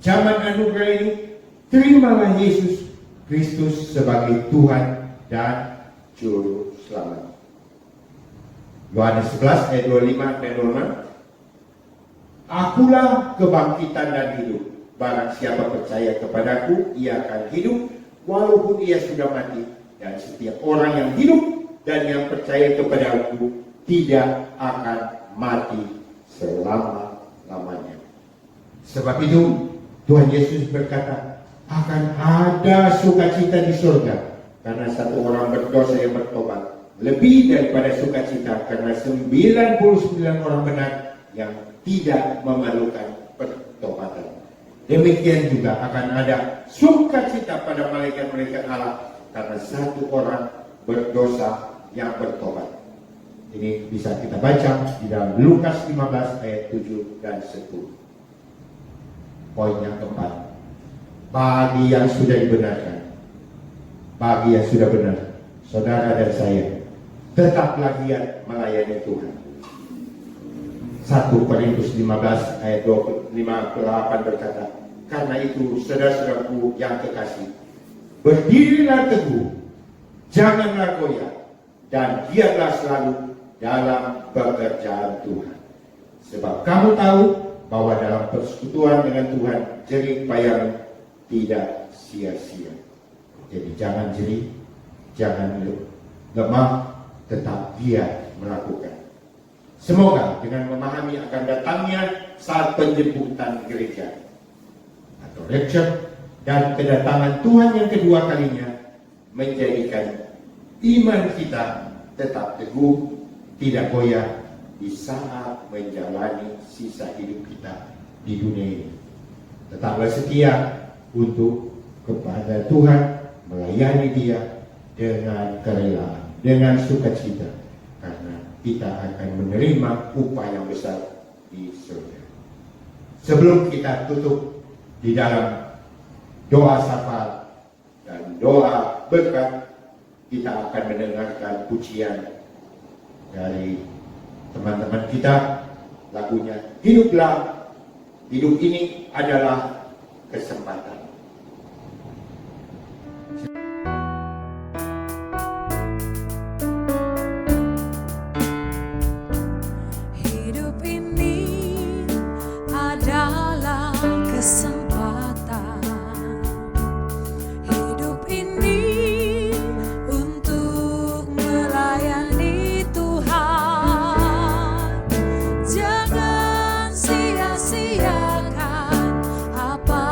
zaman anugerah ini, terimalah Yesus Kristus sebagai Tuhan dan Juru Selamat. Yohanes 11 ayat 25 dan 26. Akulah kebangkitan dan hidup. Barang siapa percaya kepadaku, ia akan hidup walaupun ia sudah mati. Dan setiap orang yang hidup dan yang percaya kepadaku tidak akan mati selama-lamanya. Sebab itu Tuhan Yesus berkata, akan ada sukacita di surga karena satu orang berdosa yang bertobat, lebih daripada sukacita karena 99 orang benar yang tidak memerlukan pertobatan. Demikian juga akan ada sukacita pada malaikat-malaikat Allah karena satu orang berdosa yang bertobat. Ini bisa kita baca di dalam Lukas 15 ayat 7 dan 10. Poin yang keempat, bagi yang sudah dibenarkan, bagi yang sudah benar, saudara dan saya, tetaplah giat melayani Tuhan. 1 Korintus 15 ayat 58 berkata, karena itu saudara-saudaraku yang kekasih, berdirilah teguh, janganlah goyah, dan giatlah selalu dalam pekerjaan Tuhan. Sebab kamu tahu bahwa dalam persekutuan dengan Tuhan jerih payahmu tidak sia-sia. Jadi jangan jerih, jangan lemah, tetap giat melakukan. Semoga dengan memahami akan datangnya saat penjemputan gereja atau rapture dan kedatangan Tuhan yang kedua kalinya menjadikan iman kita tetap teguh, tidak goyah di saat menjalani sisa hidup kita di dunia ini. Tetaplah setia untuk kepada Tuhan, melayani Dia dengan kerelaan, dengan sukacita, karena kita akan menerima upah yang besar di surga. Sebelum kita tutup di dalam doa syafaat dan doa berkat, kita akan mendengarkan pujian dari teman-teman kita, lagunya Hiduplah, hidup ini adalah kesempatan. Hidup ini adalah kesempatan. Hidup ini untuk melayani Tuhan. Jangan sia-siakan apa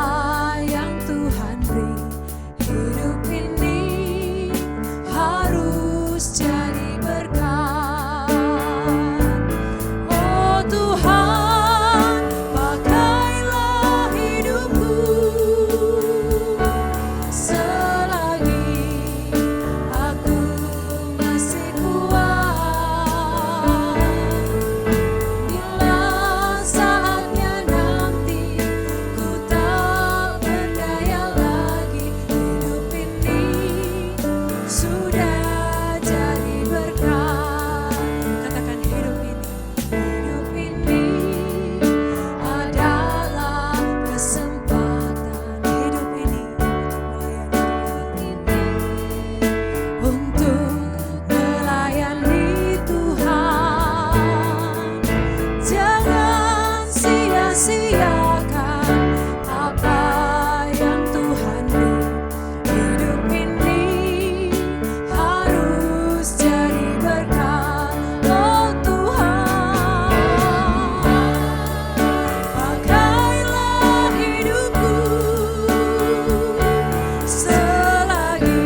yang Tuhan beri. Hidup ini harus jadi berkat. Oh Tuhan, pakailah hidupku selagi aku masih kuat. Bila saatnya nanti ku tak berdaya lagi, hidup ini sudah jadi berkat. Katakan hidup ini adalah kesempatan. Hidup ini untuk melayani Tuhan. Jangan sia-siakan apa yang Tuhan beri. Hidup ini harus jadi berkat. Oh Tuhan, pakailah hidupku selagi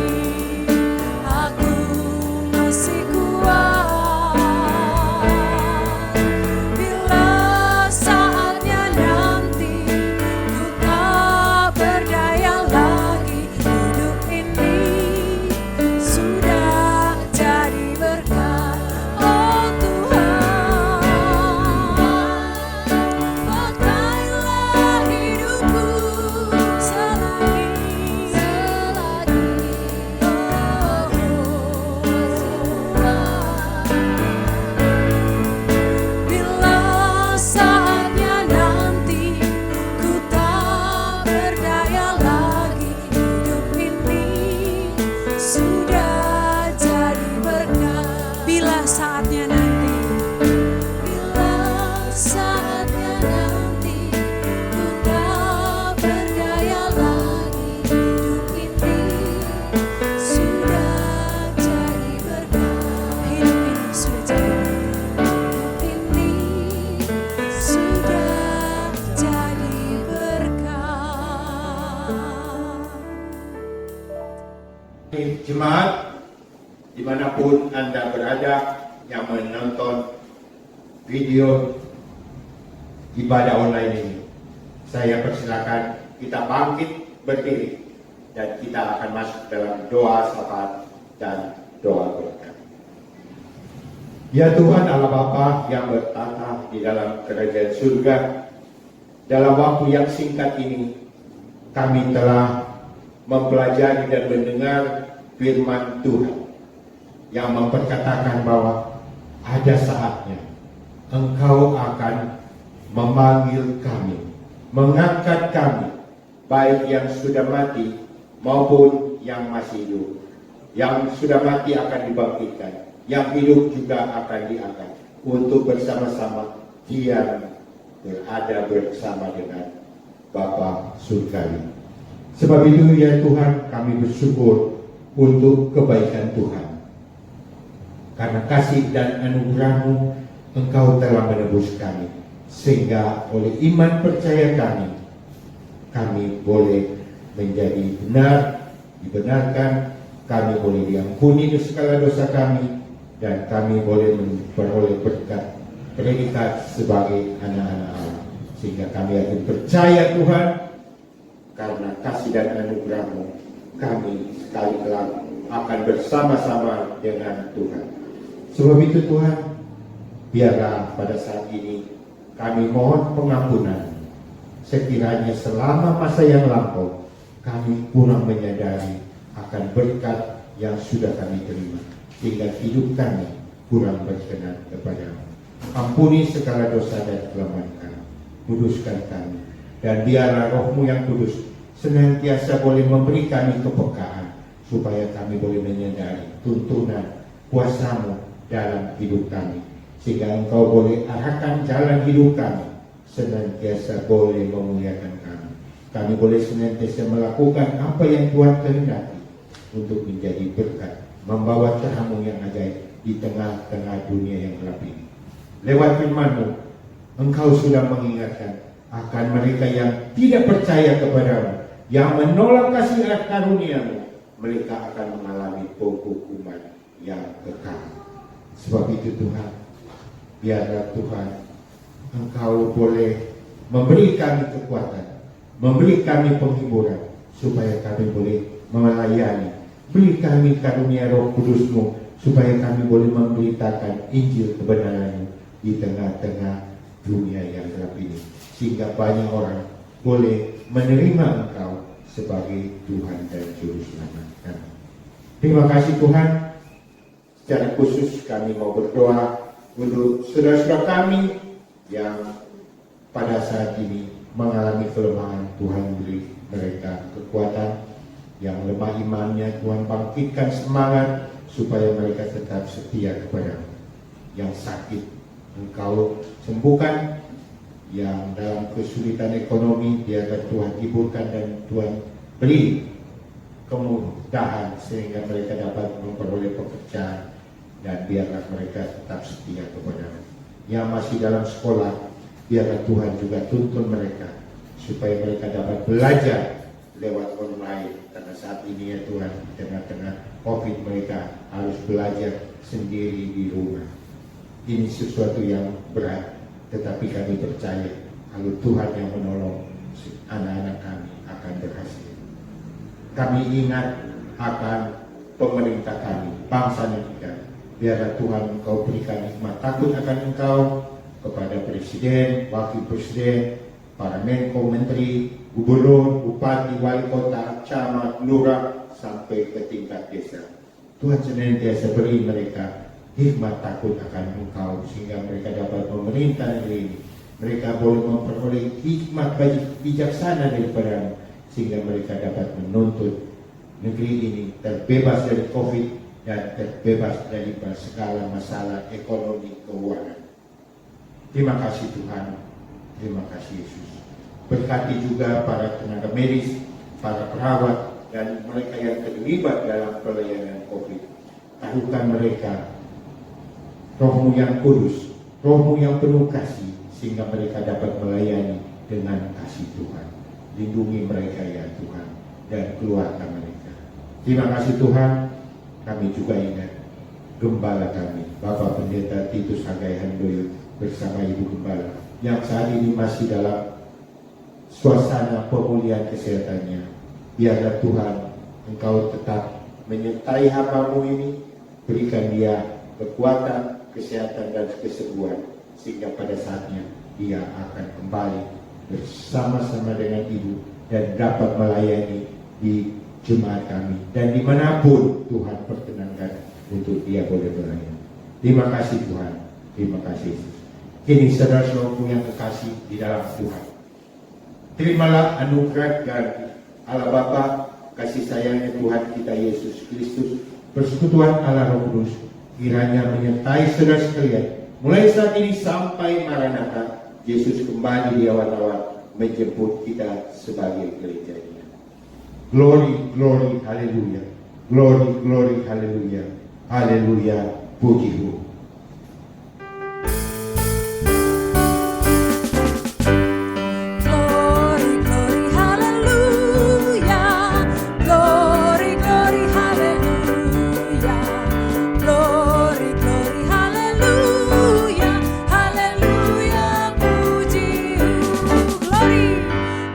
aku masih kuat. Bila saatnya nanti ku tak berdaya lagi, hidup ini sudah jadi berkat. Oh Tuhan, pakailah hidupku selagi bila saatnya nanti ku tak berdaya lagi, hidup ini sudah jadi berkat. Bila saatnya nanti, bila saatnya nanti ku tak berdaya lagi, hidup ini sudah jadi berkat. Hidup ini sudah jadi berkat. Hidup ini sudah jadi berkat. Jemaat dimanapun Anda berada yang menonton video ibadah online ini, saya persilakan kita bangkit berdiri dan kita akan masuk dalam doa syafaat dan doa berkat. Ya Tuhan Allah Bapa yang bertata di dalam kerajaan surga, dalam waktu yang singkat ini kami telah mempelajari dan mendengar firman Tuhan yang memperkatakan bahwa ada saatnya Engkau akan memanggil kami, mengangkat kami, baik yang sudah mati maupun yang masih hidup. Yang sudah mati akan dibangkitkan, yang hidup juga akan diangkat untuk bersama-sama Dia berada bersama dengan Bapa surgawi. Sebab itu ya Tuhan, kami bersyukur untuk kebaikan Tuhan. Karena kasih dan anugerah-Mu, Engkau telah menebus kami, sehingga oleh iman percaya kami boleh menjadi benar, dibenarkan, kami boleh diampuni segala dosa kami, dan kami boleh memperoleh berkat predikat sebagai anak-anak Allah. Sehingga kami akan percaya Tuhan, karena kasih dan anugerah-Mu, kami sekali kelak akan bersama-sama dengan Tuhan. Sebab itu Tuhan, biarlah pada saat ini kami mohon pengampunan. Sekiranya selama masa yang lampau kami kurang menyadari akan berkat yang sudah kami terima, sehingga hidup kami kurang berkenan kepada-Mu. Ampuni segala dosa dan kelemahan kami, kuduskan kami, dan biarlah Roh-Mu yang kudus senantiasa boleh memberi kami kepekaan, supaya kami boleh menyadari tuntunan kuasa-Mu dalam hidup kami, sehingga Engkau boleh arahkan jalan hidup kami, senantiasa boleh memuliakan kami. Kami boleh senantiasa melakukan apa yang Tuhan kehendaki untuk menjadi berkat, membawa terang-Mu yang ajaib di tengah-tengah dunia yang gelap ini. Lewat firman-Mu, Engkau sudah mengingatkan akan mereka yang tidak percaya kepada-Mu, yang menolak kasih karunia-Mu, mereka akan mengalami penghukuman yang kekal. Sebab itu Tuhan, biarlah Tuhan, Engkau boleh memberi kami kekuatan, memberi kami penghiburan, supaya kami boleh melayani. Beri kami karunia Roh Kudus-Mu, supaya kami boleh memberitakan Injil kebenaran-Mu di tengah-tengah dunia yang gelap ini, sehingga banyak orang boleh menerima Engkau sebagai Tuhan dan Juru Selamat kami. Terima kasih Tuhan. Secara khusus kami mau berdoa untuk saudara-saudara kami yang pada saat ini mengalami kelemahan. Tuhan beri mereka kekuatan. Yang lemah imannya, Tuhan bangkitkan semangat supaya mereka tetap setia kepada-Mu. Yang sakit, Engkau sembuhkan. Yang dalam kesulitan ekonomi, biarlah Tuhan hiburkan dan Tuhan beri kemudahan sehingga mereka dapat memperoleh pekerjaan, dan biarlah mereka tetap setia kepada-Mu. Yang masih dalam sekolah, biarlah Tuhan juga tuntun mereka supaya mereka dapat belajar lewat online, karena saat ini ya Tuhan, di tengah-tengah COVID mereka harus belajar sendiri di rumah. Ini sesuatu yang berat, tetapi kami percaya kalau Tuhan yang menolong, anak-anak kami akan berhasil. Kami ingat akan pemerintah kami, bangsa kita. Biarlah Tuhan Engkau berikan hikmat takut akan Engkau kepada Presiden, Wakil Presiden, para Menko, Menteri, Gubernur, Bupati, Wali Kota, Camat, Lurah, sampai ke tingkat desa. Tuhan senantiasa beri mereka hikmat takut akan Engkau, sehingga mereka dapat memerintah negeri ini. Mereka boleh memperoleh hikmat bijaksana daripada-Mu, sehingga mereka dapat menuntut negeri ini terbebas dari COVID dan terbebas dari segala masalah ekonomi keuangan. Terima kasih Tuhan, terima kasih Yesus. Berkati juga para tenaga medis, para perawat, dan mereka yang terlibat dalam pelayanan COVID. Taruhkan mereka Roh-Mu yang kudus, Roh-Mu yang penuh kasih, sehingga mereka dapat melayani dengan kasih Tuhan. Lindungi mereka ya Tuhan, dan keluarga mereka. Terima kasih Tuhan. Kami juga ingat Gembala kami, Bapak Pendeta Titus Hagai Handoyo bersama Ibu Gembala, yang saat ini masih dalam suasana pemulihan kesehatannya. Biarlah Tuhan Engkau tetap menyertai hamba-Mu ini, berikan dia kekuatan, kesehatan dan kesembuhan, sehingga pada saatnya dia akan kembali bersama-sama dengan Ibu dan dapat melayani di jemaat kami dan dimanapun Tuhan perkenankan untuk dia boleh berlayani. Terima kasih Tuhan, terima kasih Yesus. Kini saudara-saudaraku yang kekasih di dalam Tuhan, terimalah anugerah dari Allah Bapa, kasih sayangnya Tuhan kita Yesus Kristus, persekutuan Allah Roh Kudus, kiranya menyertai saudara sekalian, mulai saat ini sampai Maranatha, Yesus kembali di awan-awan menjemput kita sebagai gerejanya. Glory, glory, haleluya. Glory, glory, haleluya. Haleluya, puji-Mu. Glory, glory, hallelujah. Glory, glory, hallelujah. Glory, glory, hallelujah. Hallelujah, puji-Mu. Glory,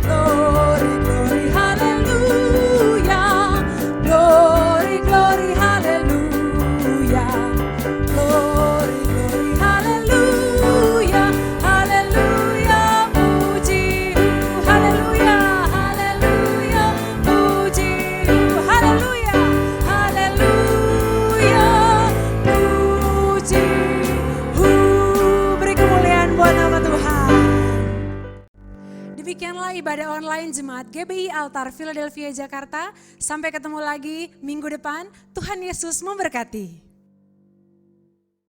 glory, glory, hallelujah. Glory, glory, hallelujah. Glory, glory, hallelujah. Hallelujah, puji-Mu. Hallelujah, hallelujah, puji-Mu. Hallelujah, hallelujah, puji-Mu. Beri kemuliaan buat nama Tuhan. Demikianlah ibadah online Jemaat GBI Altar Philadelphia Jakarta. Sampai ketemu lagi minggu depan. Tuhan Yesus memberkati.